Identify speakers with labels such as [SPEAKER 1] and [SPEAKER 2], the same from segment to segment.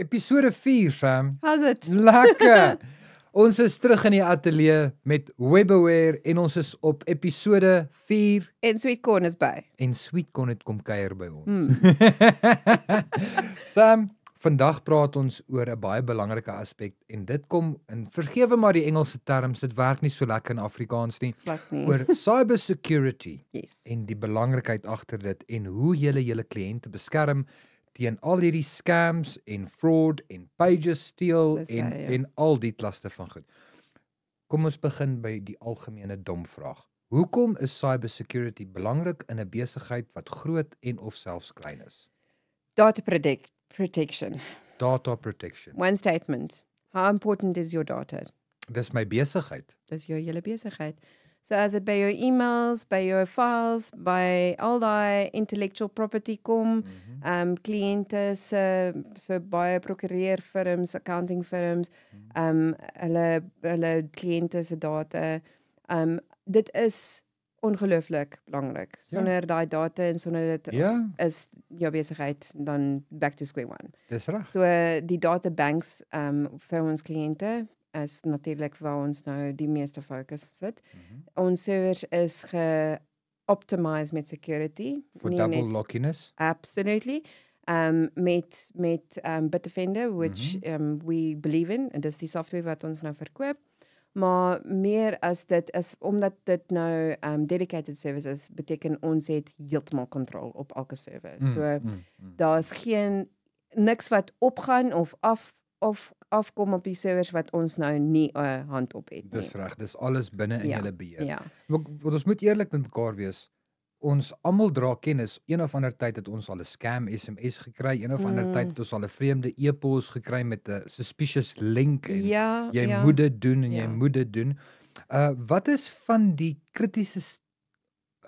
[SPEAKER 1] Episode 4, Sam.
[SPEAKER 2] How's it?
[SPEAKER 1] Lekker! Ons is terug in die ateljee met Webaware en ons is op episode 4
[SPEAKER 2] En Sweetcorn is by.
[SPEAKER 1] en Sweetcorn het kom kuier by ons. Sam, vandag praat ons oor 'n baie belangrike aspek en dit kom, en vergewe maar die Engelse terms, dit werk nie so lekker in Afrikaans nie,
[SPEAKER 2] Glad nie.
[SPEAKER 1] oor cyber security
[SPEAKER 2] Yes.
[SPEAKER 1] en die belangrikheid agter dit en hoe jy julle kliënte beskerm teen al hierdie scams en fraud en pages steel
[SPEAKER 2] Dis
[SPEAKER 1] en
[SPEAKER 2] hy, ja.
[SPEAKER 1] en al die klaste van goed. Kom ons begin by die algemene dom vraag. Hoekom is cyber security belangrik in 'n besigheid wat groot en of selfs klein is?
[SPEAKER 2] Data protection.
[SPEAKER 1] Data protection.
[SPEAKER 2] One statement. How important is your data?
[SPEAKER 1] Dis my besigheid.
[SPEAKER 2] Dis jou hele besigheid. So as dit by jou emails, by jou files, by al daai intellectual property kom, kliënte se so baie prokureurfirms, accounting firms, hulle kliënte se data, dit is ongelooflik belangrik. Sonder daai data en sonder dit
[SPEAKER 1] Ja,
[SPEAKER 2] is jou besigheid dan back to square one.
[SPEAKER 1] dis reg.
[SPEAKER 2] So die databanks vir ons kliënte is natuurlik waar ons nou die meeste fokus sit. Ons servers is ge-optimize met security.
[SPEAKER 1] For
[SPEAKER 2] nie
[SPEAKER 1] double
[SPEAKER 2] net-
[SPEAKER 1] lockiness.
[SPEAKER 2] Absolutely. Met Bitdefender, which we believe in, en dis die software wat ons nou verkoop. Maar meer as dit is, omdat dit nou dedicated service is, beteken ons het heeltemal kontrol op elke server. So daar's geen niks wat opgaan of afkom op die servers wat ons nou nie 'n hand op het nie.
[SPEAKER 1] Dis reg, dis alles binne in
[SPEAKER 2] Ja,
[SPEAKER 1] julle beheer.
[SPEAKER 2] Ja.
[SPEAKER 1] Want ons moet eerlik met mekaar wees. Ons almal dra kennis. Een of ander tyd het ons al 'n scam SMS gekry, een of ander tyd het ons al 'n vreemde e-pos gekry met 'n suspicious link en
[SPEAKER 2] Ja,
[SPEAKER 1] jy
[SPEAKER 2] ja.
[SPEAKER 1] moet dit doen en jy
[SPEAKER 2] Ja.
[SPEAKER 1] moet dit doen. Wat is van die kritiese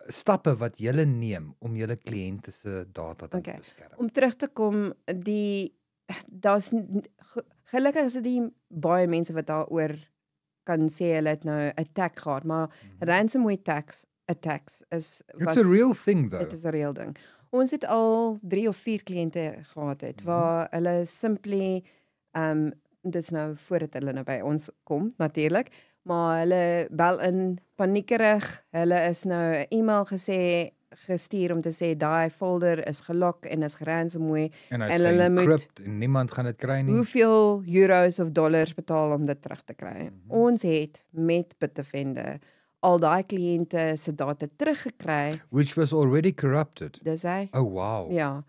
[SPEAKER 1] stappe wat julle neem om julle kliënte se data te
[SPEAKER 2] Okay.
[SPEAKER 1] beskerm?
[SPEAKER 2] Om terug te kom, daar's gelukkig is dit nie baie mense wat daaroor kan sê hulle het nou 'n attack gehad, maar ransomware attacks is
[SPEAKER 1] It's a real thing though.
[SPEAKER 2] Dit is 'n reël ding. Ons het al 3 of 4 kliënte gehad het waar hulle simply dis nou voordat hulle nou by ons kom natuurlik, maar hulle bel in paniekerig, hulle is nou 'n e-mail gestuur om te sê daai folder is gelok en is ransomware
[SPEAKER 1] En
[SPEAKER 2] en hulle moet
[SPEAKER 1] encrypt en niemand gaan dit kry nie.
[SPEAKER 2] hoeveel euros of dollars betaal om dit terug te kry. Ons het met Bitdefender al daai kliënte se data teruggekry.
[SPEAKER 1] Which was already corrupted.
[SPEAKER 2] Dis hy.
[SPEAKER 1] Oh wow.
[SPEAKER 2] Ja.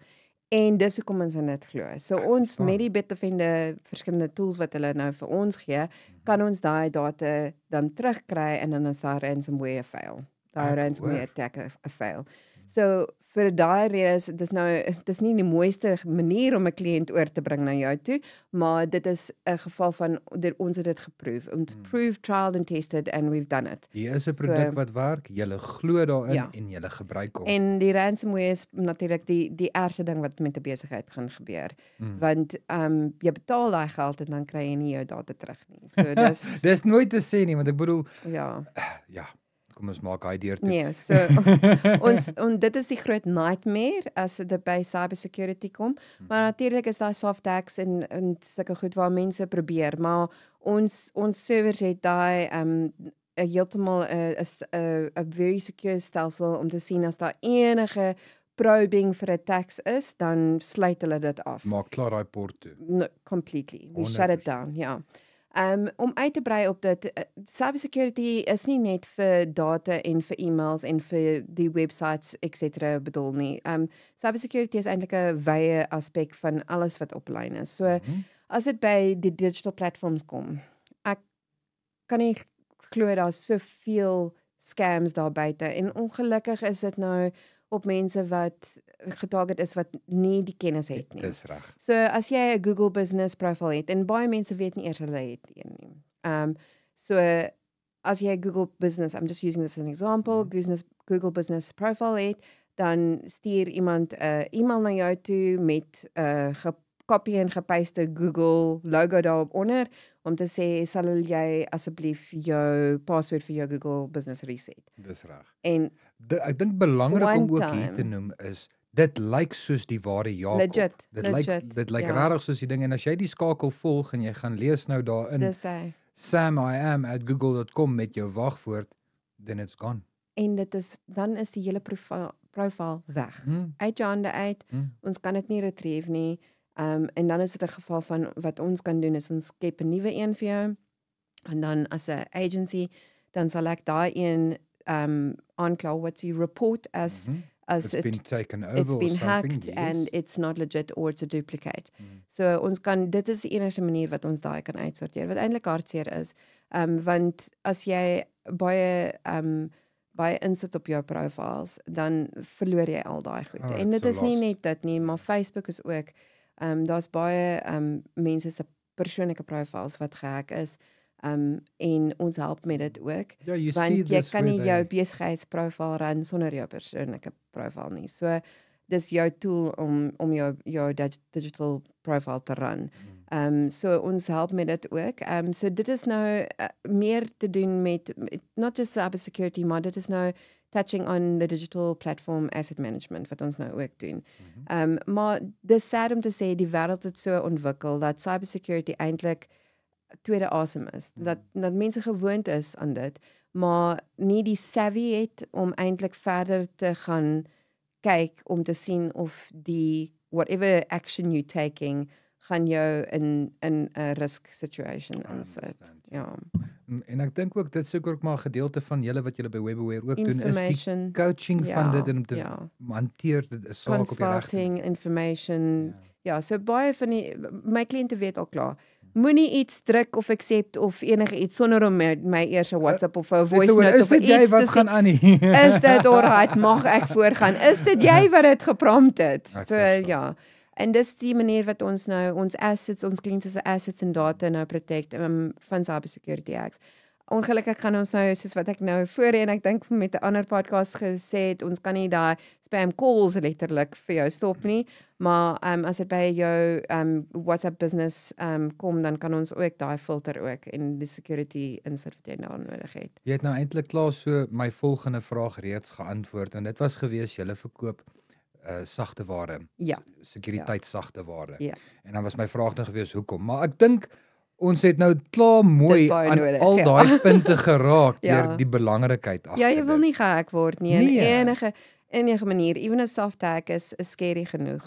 [SPEAKER 2] En dis hoekom ons dit glo. So ons met die Bitdefender verskillende tools wat hulle nou vir ons gee, kan ons daai data dan terugkry en dan is daar ransomware fail. Daai ransomware attack 'n fail. So vir daai rede is dis nie die mooiste manier om 'n kliënt oor te bring na jou toe, maar dit is 'n geval van ons het dit geproef. Ons proved, trialed and tested and we've done it.
[SPEAKER 1] Hier is 'n produk wat werk, julle glo daarin
[SPEAKER 2] Ja.
[SPEAKER 1] en julle gebruik hom.
[SPEAKER 2] En die ransomware is natuurlik die ergste ding wat met 'n besigheid gaan gebeur. Want jy betaal daai geld en dan kry jy nie jou data terug nie. So dis
[SPEAKER 1] Dis nooit te sê nie, want ek bedoel,
[SPEAKER 2] ja.
[SPEAKER 1] ja, kom ons maak hy deur toe.
[SPEAKER 2] Nee, so ons dit is die groot nightmare as dit by cyber security kom. Maar natuurlik is daar soft hacks en sulke goed waar mense probeer, maar ons servers het daai heeltemal 'n very secure stelsel om te sien as daar enige probing vir attacks is, dan sluit hulle dit af.
[SPEAKER 1] Maak klaar daai port toe.
[SPEAKER 2] No, completely. We shut it
[SPEAKER 1] 100%.
[SPEAKER 2] down, ja. Om uit te brei op dit, cybersecurity is nie net vir data en vir e-mails en vir die websites etc. bedoel nie. Cybersecurity is eintlik 'n wye aspek van alles wat oplyn is. So as dit by die digital platforms kom, ek kan nie glo daar's soveel scams daar buite en ongelukkig is dit nou op mense wat getarget is wat nie die kennis het nie.
[SPEAKER 1] Dis reg.
[SPEAKER 2] So as jy 'n Google Business profile het en baie mense weet nie eers hulle het een nie. So as jy Google Business, I'm just using this as an example, Google Business profile het, dan stuur iemand 'n e-mail na jou toe met 'n copy en gepaste Google logo daarop onder om te sê sal jy asseblief jou password vir jou Google Business reset.
[SPEAKER 1] Dis reg.
[SPEAKER 2] En
[SPEAKER 1] Ek dink belangrik
[SPEAKER 2] One
[SPEAKER 1] om ook
[SPEAKER 2] time.
[SPEAKER 1] hier te noem is dit lyk soos die ware Jakob.
[SPEAKER 2] Legit,
[SPEAKER 1] Dit
[SPEAKER 2] legit,
[SPEAKER 1] dit lyk
[SPEAKER 2] ja.
[SPEAKER 1] regtig soos die ding en as jy die skakel volg en jy gaan lees nou daarin
[SPEAKER 2] Dis hy.
[SPEAKER 1] samiam@google.com met jou wagwoord, then it's gone.
[SPEAKER 2] En dan is die hele profiel weg.
[SPEAKER 1] Hmm.
[SPEAKER 2] Uit jou hande uit. Ons kan dit nie retrieve nie. En dan is dit 'n geval van wat ons kan doen is ons skep 'n nuwe een vir jou. En dan as 'n agency, dan sal ek daai een aankla what you report as
[SPEAKER 1] It's been taken over
[SPEAKER 2] it's
[SPEAKER 1] or
[SPEAKER 2] been
[SPEAKER 1] something.
[SPEAKER 2] hacked
[SPEAKER 1] Yes.
[SPEAKER 2] and it's not legit or it's a duplicate. So ons kan dit is die enigste manier wat ons daai kan uitsorteer wat eintlik hartseer is. Want as jy baie insit op jou profiles, dan verloor jy al daai goed.
[SPEAKER 1] Oh,
[SPEAKER 2] En dit
[SPEAKER 1] it's
[SPEAKER 2] is
[SPEAKER 1] a
[SPEAKER 2] nie
[SPEAKER 1] loss.
[SPEAKER 2] net dit nie, maar Facebook is ook daar's baie mense se persoonlike profiles wat gehack is. En ons help met dit ook.
[SPEAKER 1] Yeah, you see
[SPEAKER 2] Want jy
[SPEAKER 1] this
[SPEAKER 2] kan
[SPEAKER 1] where
[SPEAKER 2] nie
[SPEAKER 1] they-
[SPEAKER 2] jou besigheidsprofiel run sonder jou persoonlike profiel nie. So dis jou tool om jou digital profile te run. So ons help met dit ook. So dit is nou meer te doen met not just cyber security, maar dit is nou touching on the digital platform asset management wat ons nou ook doen. Maar dis sad om te sê die wêreld het so ontwikkel dat cyber security eintlik tweede asem is. Dat mense gewoond is aan dit, maar nie die savvy het om eintlik verder te gaan kyk om te sien of die whatever action you taking gaan jou in 'n risk situation insit.
[SPEAKER 1] understand,
[SPEAKER 2] Ja.
[SPEAKER 1] En ek dink ook dit seker ook maar 'n gedeelte van julle wat julle by Webaware ook doen is die
[SPEAKER 2] Information,
[SPEAKER 1] coaching van dit en om te
[SPEAKER 2] ja.
[SPEAKER 1] hanteer dit 'n saak op die regte
[SPEAKER 2] Consulting, information. Ja, so baie van my kliënte weet al klaar. Moenie iets druk of accept of enige iets sonder om my eers 'n WhatsApp of 'n voice note
[SPEAKER 1] Is
[SPEAKER 2] of
[SPEAKER 1] dit jy
[SPEAKER 2] iets
[SPEAKER 1] wat
[SPEAKER 2] te
[SPEAKER 1] gaan
[SPEAKER 2] sê.
[SPEAKER 1] aan nie?
[SPEAKER 2] Is dit alright? Mag ek voorgaan? Is dit jy wat dit geprompt het?
[SPEAKER 1] Ek
[SPEAKER 2] So
[SPEAKER 1] verstaan.
[SPEAKER 2] ja. En dis die manier wat ons nou ons assets, ons kliënte se assets en data nou protect van cyber security acts. Ongelukkig gaan ons nou soos wat ek nou voorheen ek dink met 'n ander podcast gesê het, ons kan nie daai spam calls letterlik vir jou stop nie, maar as dit by jou WhatsApp business kom, dan kan ons ook daai filter ook en die security insit wat jy nou nodig het.
[SPEAKER 1] Jy het nou eintlik klaar so my volgende vraag reeds geantwoord en dit was gewees julle verkoop sagte ware.
[SPEAKER 2] Ja.
[SPEAKER 1] Sekuriteit sagte ware.
[SPEAKER 2] Ja.
[SPEAKER 1] En dan was my vraag nou gewees hoekom? Maar ek dink ons het nou klaar mooi
[SPEAKER 2] Dis baie
[SPEAKER 1] aan
[SPEAKER 2] nodig,
[SPEAKER 1] al
[SPEAKER 2] ja.
[SPEAKER 1] daai punte geraak
[SPEAKER 2] Ja.
[SPEAKER 1] deur die belangrikheid agter.
[SPEAKER 2] Ja, jy wil
[SPEAKER 1] dit.
[SPEAKER 2] nie gehack word nie
[SPEAKER 1] Nee.
[SPEAKER 2] in enige manier. Even 'n soft hack is scary genoeg.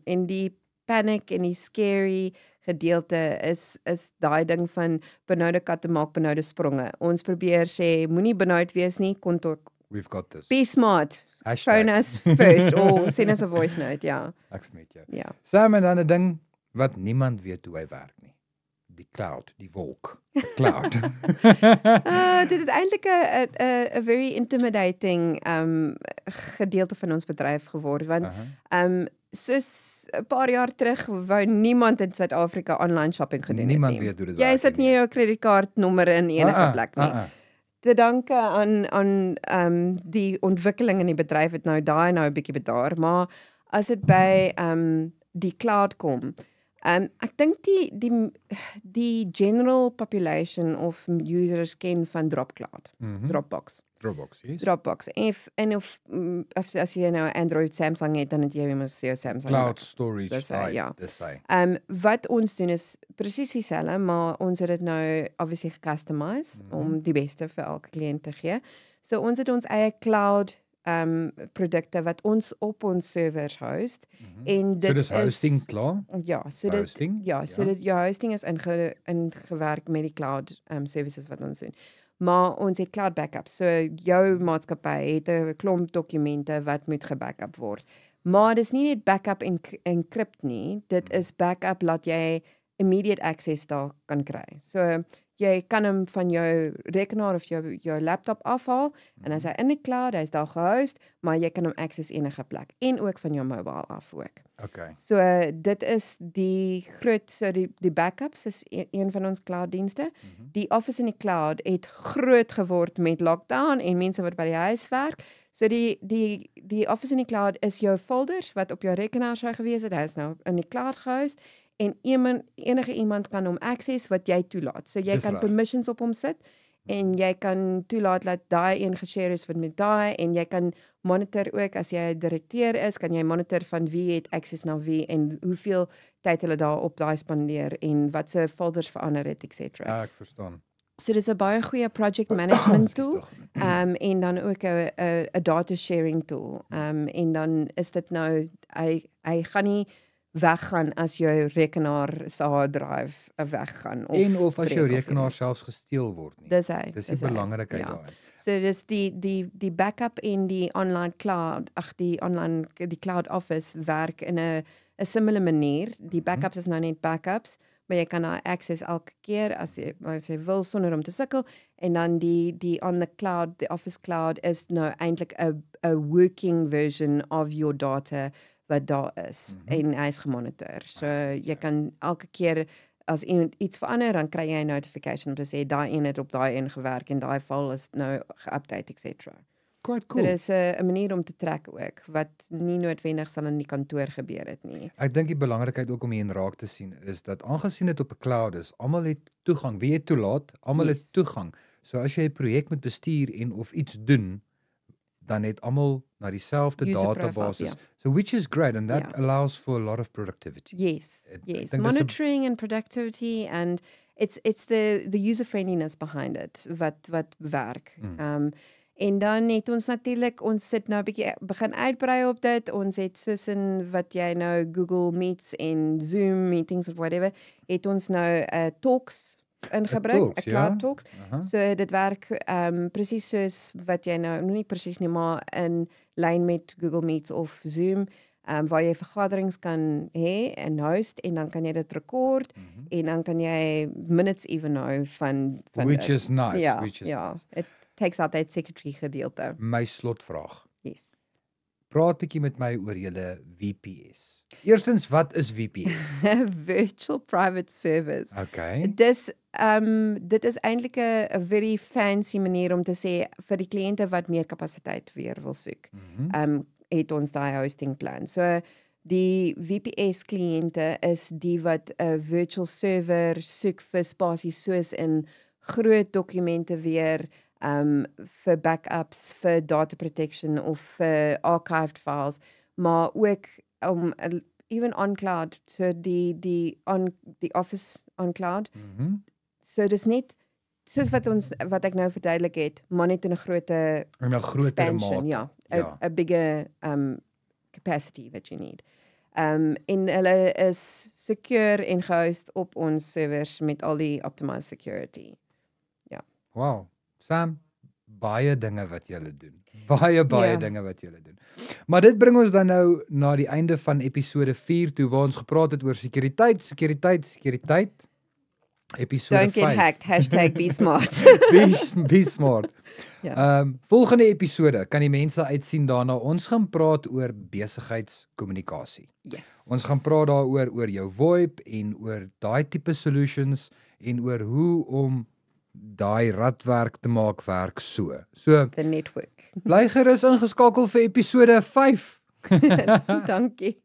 [SPEAKER 2] En die panic en die scary gedeelte is daai ding van benoude katte maak benoude spronge. Ons probeer sê moenie benoud wees nie, kontak.
[SPEAKER 1] We've got this.
[SPEAKER 2] Be smart.
[SPEAKER 1] Hashtag.
[SPEAKER 2] Phone us first or send us a voice note, ja.
[SPEAKER 1] Ek's met jou.
[SPEAKER 2] Ja.
[SPEAKER 1] Saam en dan 'n ding wat niemand weet hoe hy werk nie. Die cloud, die wolk. The cloud.
[SPEAKER 2] Dit het eintlik 'n very intimidating gedeelte van ons bedryf geword want soos 'n paar jaar terug wou niemand in Suid-Afrika online shopping gedoen het nie.
[SPEAKER 1] Niemand weet hoe dit
[SPEAKER 2] Jy
[SPEAKER 1] werk
[SPEAKER 2] sit nie
[SPEAKER 1] nie.
[SPEAKER 2] jou kredietkaartnommer in enige plek nie. Te danke aan die ontwikkeling in die bedryf het nou 'n bietjie bedaar, maar as dit by die cloud kom, ek dink die general population of users ken van Dropcloud, Dropbox.
[SPEAKER 1] Dropbox, yes.
[SPEAKER 2] Dropbox. En of as jy nou 'n Android Samsung het, dan het jy mos jou Samsung.
[SPEAKER 1] Cloud storage,
[SPEAKER 2] Dis hy,
[SPEAKER 1] right,
[SPEAKER 2] ja.
[SPEAKER 1] dis hy.
[SPEAKER 2] Wat ons doen is presies dieselfde, maar ons het dit nou obviously gecustomize om die beste vir elke kliënt te gee. So ons het ons eie cloud produkte wat ons op ons servers host en dit
[SPEAKER 1] So dis hosting
[SPEAKER 2] is
[SPEAKER 1] klaar?
[SPEAKER 2] ja, so dit
[SPEAKER 1] Hosting?
[SPEAKER 2] ja, so
[SPEAKER 1] Ja.
[SPEAKER 2] dit jou hosting is ingewerk met die cloud services wat ons doen. Maar ons het cloud backup. So jou maatskappy het 'n klomp dokumente wat moet gebackup word. Maar dis nie net backup en encrypt nie. Dit is backup laat jy immediate access daar kan kry. So jy kan hom van jou rekenaar of jou laptop afhaal en as hy in die cloud, hy's daar gehost, maar jy kan hom access enige plek en ook van jou mobile af ook.
[SPEAKER 1] Okay.
[SPEAKER 2] So dit is die groot die backups is een van ons cloud dienste. Die Office in die cloud het groot geword met lockdown en mense wat by die huis werk. So die Office in die cloud is jou folders wat op jou rekenaar sou gewees het. Hy is nou in die cloud gehost en enige iemand kan hom access wat jy toelaat. So jy
[SPEAKER 1] Dis
[SPEAKER 2] kan
[SPEAKER 1] reg.
[SPEAKER 2] permissions op hom sit en jy kan toelaat dat daai een geshare is met daai en jy kan monitor ook as jy 'n direkteur is, kan jy monitor van wie het access na wie en hoeveel tyd hulle daar op daai spandeer en wat se folders verander het, etc.
[SPEAKER 1] Ek verstaan.
[SPEAKER 2] So dis 'n baie goeie project management tool.
[SPEAKER 1] Ekskuus tog.
[SPEAKER 2] En dan ook 'n data sharing tool. En dan is dit nou hy gaan nie weggaan as jou rekenaar se hard drive weggaan
[SPEAKER 1] En of as jou
[SPEAKER 2] breek of
[SPEAKER 1] rekenaar
[SPEAKER 2] iets.
[SPEAKER 1] selfs gesteel word nie.
[SPEAKER 2] Dis hy.
[SPEAKER 1] Dis die belangrikheid
[SPEAKER 2] Ja.
[SPEAKER 1] daarin.
[SPEAKER 2] So dis die backup en die online cloud, die cloud office werk in 'n similar manier. Die backups is nou net backups, maar jy kan daai access elke keer as jy wil sonder om te sukkel en dan die on the cloud, the office cloud is nou eintlik 'n working version of your data wat daar is en hy's gemonitor. So jy kan elke keer as iets verander, dan kry jy 'n notification om te sê daai een het op daai een gewerk en daai file is nou geupdate, etc.
[SPEAKER 1] Quite
[SPEAKER 2] So
[SPEAKER 1] cool.
[SPEAKER 2] dis 'n manier om te trek ook wat nie noodwendig sal in die kantoor gebeur het nie.
[SPEAKER 1] Ek dink die belangrikheid ook om hier in raak te sien is dat aangesien dit op 'n cloud is, almal het toegang. Wie jy toelaat, almal het toegang. So as jy 'n projek moet bestuur en of iets doen, dan het almal na dieselfde
[SPEAKER 2] User
[SPEAKER 1] database.
[SPEAKER 2] profiles,
[SPEAKER 1] So which is great and that
[SPEAKER 2] Ja.
[SPEAKER 1] allows for a lot of productivity.
[SPEAKER 2] Yes,
[SPEAKER 1] Ek
[SPEAKER 2] yes.
[SPEAKER 1] dink dis 'n-
[SPEAKER 2] Monitoring and productivity and it's the user friendliness behind it wat werk. En dan het ons natuurlik ons sit nou 'n bietjie begin uitbrei op dit. Ons het soos in wat jy nou Google Meets en Zoom meetings of whatever, het ons nou Talks ingebring,
[SPEAKER 1] Talks,
[SPEAKER 2] 'n cloud
[SPEAKER 1] ja.
[SPEAKER 2] Talks.
[SPEAKER 1] Aha.
[SPEAKER 2] So dit werk presies soos wat jy nou nie presies nie, maar in lyn met Google Meets of Zoom. Waar jy vergaderings kan hê en host en dan kan jy dit rekord en dan kan jy minutes even nou van
[SPEAKER 1] Which
[SPEAKER 2] dit.
[SPEAKER 1] is nice,
[SPEAKER 2] Ja,
[SPEAKER 1] which is
[SPEAKER 2] ja.
[SPEAKER 1] nice.
[SPEAKER 2] It takes out that secretary gedeelte.
[SPEAKER 1] My slotvraag.
[SPEAKER 2] Yes.
[SPEAKER 1] Praat bietjie met my oor julle VPS. Eerstens, wat is VPS?
[SPEAKER 2] Virtual private service.
[SPEAKER 1] Okay.
[SPEAKER 2] Dit is eintlik 'n very fancy manier om te sê vir die kliënte wat meer kapasiteit weer wil soek. Het ons daai hosting plan. So die VPS kliënte is die wat 'n virtual server soek vir spasies soos in groot dokumente weer vir backups, vir data protection of vir archived files, maar ook even on cloud, so die office on cloud. So dis net soos wat ek nou verduidelik het, maar net in 'n groter
[SPEAKER 1] In 'n groter
[SPEAKER 2] expansion,
[SPEAKER 1] mate.
[SPEAKER 2] ja,
[SPEAKER 1] Ja.
[SPEAKER 2] a bigger capacity that you need. En hulle is secure en gehost op ons servers met al die optimized security.
[SPEAKER 1] Wow. Sam, baie dinge wat julle doen. Baie
[SPEAKER 2] Ja.
[SPEAKER 1] dinge wat julle doen. Maar dit bring ons dan nou na die einde van episode 4 toe waar ons gepraat het oor sekuriteit. Episode
[SPEAKER 2] Don't get
[SPEAKER 1] 5.
[SPEAKER 2] hacked, #be smart.
[SPEAKER 1] Be smart.
[SPEAKER 2] Ja.
[SPEAKER 1] Volgende episode kan die mense uitsien daarna. Ons gaan praat oor besigheidskommunikasie.
[SPEAKER 2] Yes.
[SPEAKER 1] Ons gaan praat daaroor oor jou VoIP en oor daai tipe solutions en oor hoe om daai radwerk te maak werk so. So
[SPEAKER 2] The network.
[SPEAKER 1] bly gerus ingeskakel vir episode 5.
[SPEAKER 2] Dankie.